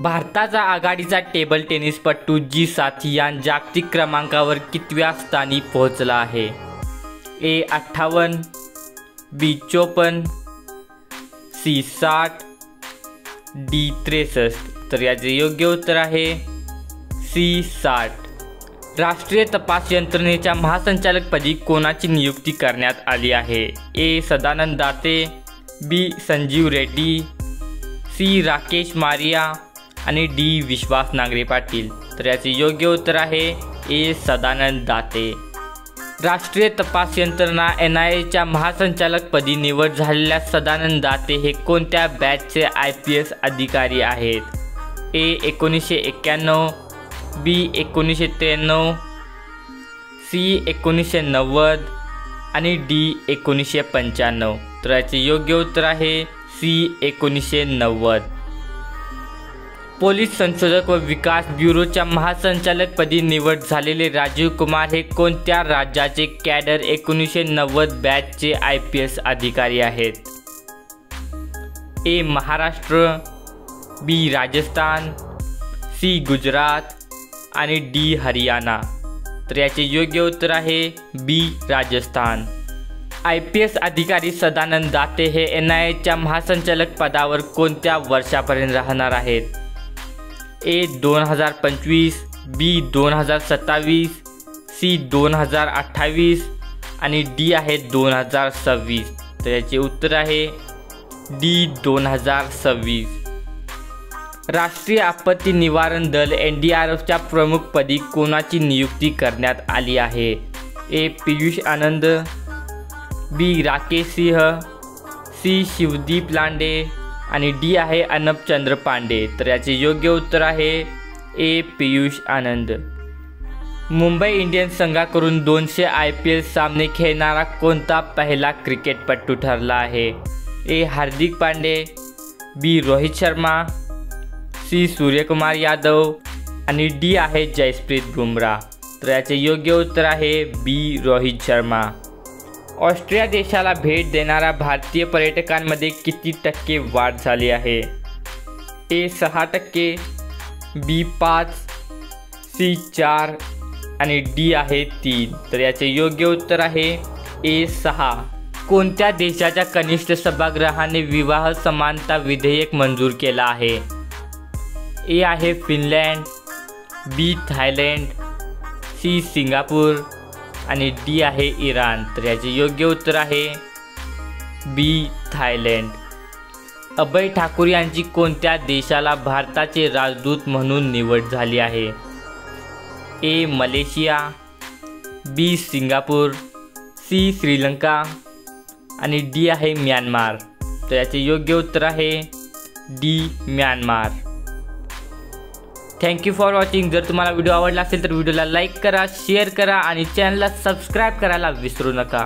भारताचा आघाडीचा टेबल टेनिसपटू जी साथियान जागतिक क्रमांकावर कितव्या स्थानी पोहोचला आहे? ए 58, बी 54, सी 60, डी 63. तर याचे योग्य उत्तर आहे सी 60. राष्ट्रीय तपास यंत्रणेच्या महासंचालकपदी कोणाची नियुक्ती करण्यात आली आहे? ए सदानंद दाते, बी संजीव रेड्डी, सी राकेश मारिया आणि डी विश्वास नांगरे पाटील. तर याचे योग्य उत्तर आहे ए सदानंद दाते. राष्ट्रीय तपास यंत्रणा NIAच्या महासंचालकपदी निवड झालेल्या सदानंद दाते हे कोणत्या बॅचचे IPS अधिकारी आहेत? ए 1991, बी 1993, सी 1990 आणि डी 1995. तर याचे योग्य उत्तर आहे सी 1990. पोलीस संशोधक व विकास ब्युरोच्या महासंचालकपदी निवड झालेले राजीव कुमार हे कोणत्या राज्याचे कॅडर 1990 बॅचचे IPS अधिकारी आहेत? ए महाराष्ट्र, बी राजस्थान, सी गुजरात आणि डी हरियाणा. तर याचे योग्य उत्तर आहे बी राजस्थान. IPS अधिकारी सदानंद दाते हे NIAच्या महासंचालक पदावर कोणत्या वर्षापर्यंत राहणार आहेत? ए 2025, बी 2027, सी 2028 आणि डी आहे 2026. तर याचे उत्तर आहे डी 2026. राष्ट्रीय आपत्ती निवारण दल NDRFच्या प्रमुखपदी कोणाची नियुक्ती करण्यात आली आहे? ए पीयूष आनंद, बी राकेश सिंह, सी शिवदीप लांडे आणि डी आहे अर्नब चंद्र पांडे. तर याचे योग्य उत्तर आहे ए पीयूष आनंद. मुंबई इंडियन्स संघाकडून 200 IPL सामने खेळणारा कोणता पहिला क्रिकेटपटू ठरला आहे? ए हार्दिक पांडे, बी रोहित शर्मा, सी सूर्यकुमार यादव आणि डी आहे जसप्रीत बुमराह. तर याचे योग्य उत्तर आहे बी रोहित शर्मा. ऑस्ट्रिया देशाला भेट देणाऱ्या भारतीय पर्यटकांमध्ये किती टक्के वाढ झाली आहे? ए 6%, बी 5, सी 4 आणि डी आहे 3. तर याचे योग्य उत्तर आहे ए 6. कोणत्या देशाच्या कनिष्ठ सभागृहाने विवाह समानता विधेयक मंजूर केला आहे? ए आहे फिनलँड, बी थायलंड, सी सिंगापूर आणि डी आहे इराण. तर याचे योग्य उत्तर आहे बी थायलंड. अभय ठाकूर यांची कोणत्या देशाला भारताचे राजदूत म्हणून निवड झाली आहे? A Malaysia, B Singapore, C Sri Lanka आणि डी आहे म्यानमार. तर याचे योग्य उत्तर आहे D Myanmar. Thank you for watching. जर तुम्हाला व्हिडिओ आवडला असेल तर व्हिडिओला लाईक करा, शेअर करा आणि चॅनलला सबस्क्राईब करायला विसरू नका.